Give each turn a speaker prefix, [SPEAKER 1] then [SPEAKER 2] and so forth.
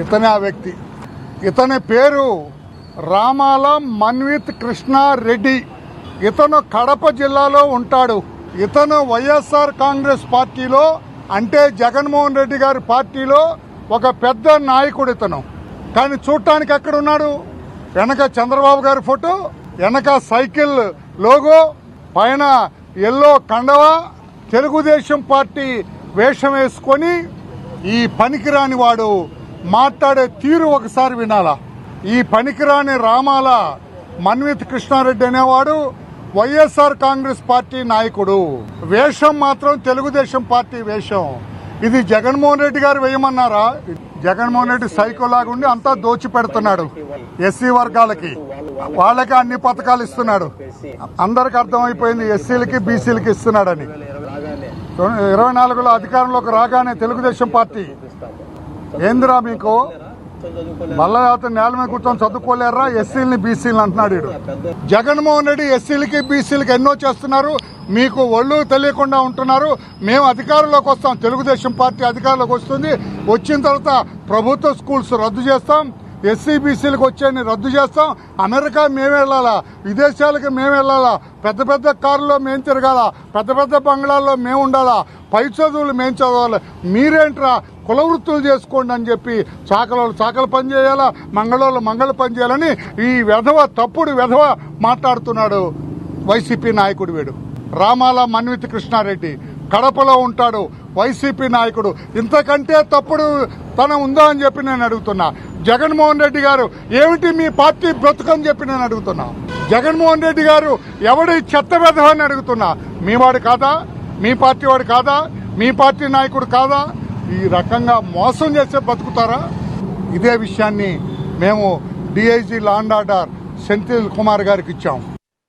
[SPEAKER 1] ఇతనే ఆ వ్యక్తి. ఇతని పేరు రామాల మన్విత్ కృష్ణారెడ్డి. ఇతను కడప జిల్లాలో ఉంటాడు. ఇతను వైఎస్ఆర్ కాంగ్రెస్ పార్టీలో, అంటే జగన్మోహన్ రెడ్డి గారి పార్టీలో ఒక పెద్ద నాయకుడు ఇతను. కానీ చూడటానికి ఎక్కడ ఉన్నాడు? వెనక చంద్రబాబు గారి ఫోటో, వెనక సైకిల్ లోగో, పైన ఎల్లో కండవా, తెలుగుదేశం పార్టీ వేషం వేసుకొని ఈ పనికిరాని వాడు మాట్లాడే తీరు ఒకసారి వినాలా. ఈ పనికిరాని రామాల మన్విత్ కృష్ణారెడ్డి అనేవాడు వైఎస్ఆర్ కాంగ్రెస్ పార్టీ నాయకుడు. వేషం మాత్రం తెలుగుదేశం పార్టీ వేషం. ఇది జగన్మోహన్ రెడ్డి గారు వేయమన్నారా? జగన్మోహన్ రెడ్డి సైకోలాగా ఉండి అంతా దోచి పెడుతున్నాడు. ఎస్సీ వర్గాలకి, వాళ్ళకి అన్ని పథకాలు ఇస్తున్నాడు. అందరికి అర్థమైపోయింది ఎస్సీలకి బీసీలకి ఇస్తున్నాడని. 24లో అధికారంలోకి రాగానే తెలుగుదేశం పార్టీ ఏందిరా మీకు మల్లయాత నేల మీద కూర్చొని చదువుకోలేరా, ఎస్సీలని బీసీలని అంటున్నాడు. జగన్మోహన్ రెడ్డి ఎస్సీలకి బీసీలకి ఎన్నో చేస్తున్నారు, మీకు ఒళ్ళు తెలియకుండా ఉంటున్నారు. మేము అధికారంలోకి వస్తాం, తెలుగుదేశం పార్టీ అధికారంలోకి వస్తుంది, వచ్చిన తర్వాత ప్రభుత్వ స్కూల్స్ రద్దు చేస్తాం, ఎస్సీ బీసీలకు వచ్చేని రద్దు చేస్తాం, అమెరికా మేము వెళ్ళాలా, విదేశాలకు మేము వెళ్ళాలా, పెద్ద పెద్ద కారులో మేము తిరగాల, పెద్ద పెద్ద బంగ్లాల్లో మేము ఉండాలా, పై చదువులు మేము చదవాలి, మీరేంట్రా కుల వృత్తులు చేసుకోండి అని చెప్పి చాకలోళ్ళు చాకలు పని చేయాలా, మంగళోళ్ళు మంగళ పని చేయాలని ఈ వెధవ తప్పుడు వెధవ మాట్లాడుతున్నాడు వైసీపీ నాయకుడు. వీడు రామాల మన్విత్ కృష్ణారెడ్డి కడపలో ఉంటాడు, వైసీపీ నాయకుడు. ఇంతకంటే తప్పుడు తన ఉందా అని చెప్పి నేను అడుగుతున్నా. జగన్మోహన్ రెడ్డి గారు ఏమిటి మీ పార్టీ బ్రతుకని చెప్పి నేను అడుగుతున్నా. జగన్మోహన్ రెడ్డి గారు ఎవడి చెత్త వెధవ అని అడుగుతున్నా. మీ వాడు కాదా? మీ పార్టీ వాడు కాదా? మీ పార్టీ నాయకుడు కాదా? ఈ రకంగా మోసం చేసే బతుకుతారా? ఇదే విషయాన్ని మేము DIG law and order Senthil Kumar గారికి ఇచ్చాం.